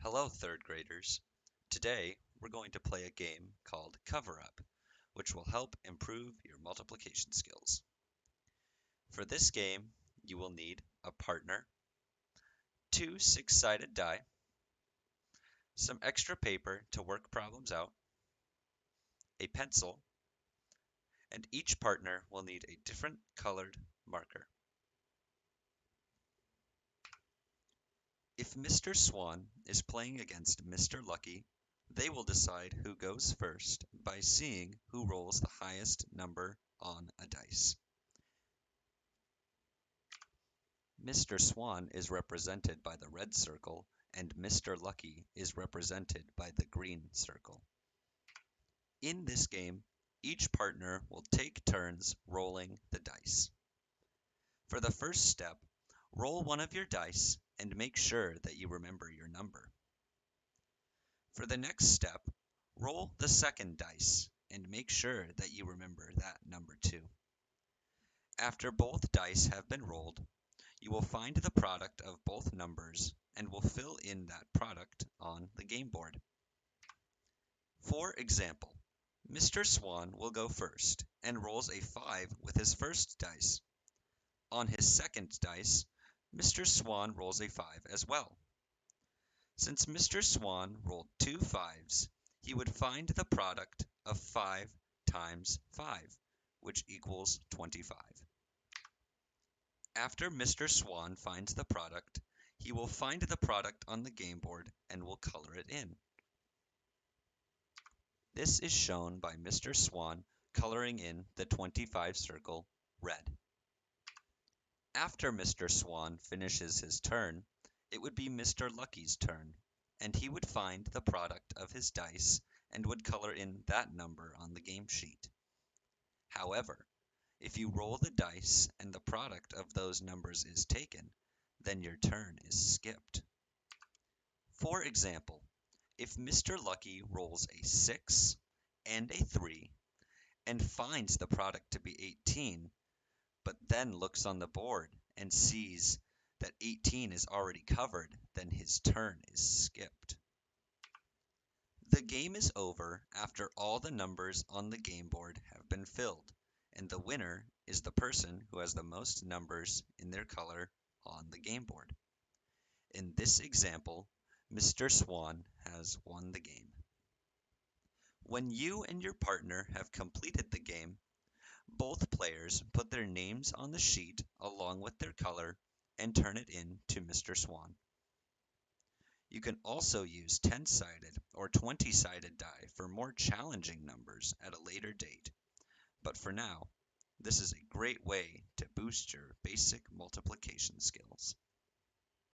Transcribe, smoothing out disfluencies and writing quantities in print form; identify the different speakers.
Speaker 1: Hello, third graders. Today, we're going to play a game called Cover Up, which will help improve your multiplication skills. For this game, you will need a partner, two six-sided die, some extra paper to work problems out, a pencil, and each partner will need a different colored marker. If Mr. Swan is playing against Mr. Lucky, they will decide who goes first by seeing who rolls the highest number on a dice. Mr. Swan is represented by the red circle and Mr. Lucky is represented by the green circle. In this game, each partner will take turns rolling the dice. For the first step, roll one of your dice and make sure that you remember your number. For the next step, roll the second dice and make sure that you remember that number too. After both dice have been rolled, you will find the product of both numbers and will fill in that product on the game board. For example, Mr. Swan will go first and rolls a 5 with his first dice. On his second dice, Mr. Swan rolls a 5 as well. Since Mr. Swan rolled two 5s, he would find the product of 5 times 5, which equals 25. After Mr. Swan finds the product, he will find the product on the game board and will color it in. This is shown by Mr. Swan coloring in the 25 circle red. After Mr. Swan finishes his turn, it would be Mr. Lucky's turn, and he would find the product of his dice and would color in that number on the game sheet. However, if you roll the dice and the product of those numbers is taken, then your turn is skipped. For example, if Mr. Lucky rolls a 6 and a 3 and finds the product to be 18, but then looks on the board and sees that 18 is already covered, then his turn is skipped. The game is over after all the numbers on the game board have been filled, and the winner is the person who has the most numbers in their color on the game board. In this example, Mr. Swan has won the game. When you and your partner have completed the game, both players put their names on the sheet along with their color and turn it in to Mr. Swan. You can also use 10-sided or 20-sided die for more challenging numbers at a later date. But for now, this is a great way to boost your basic multiplication skills.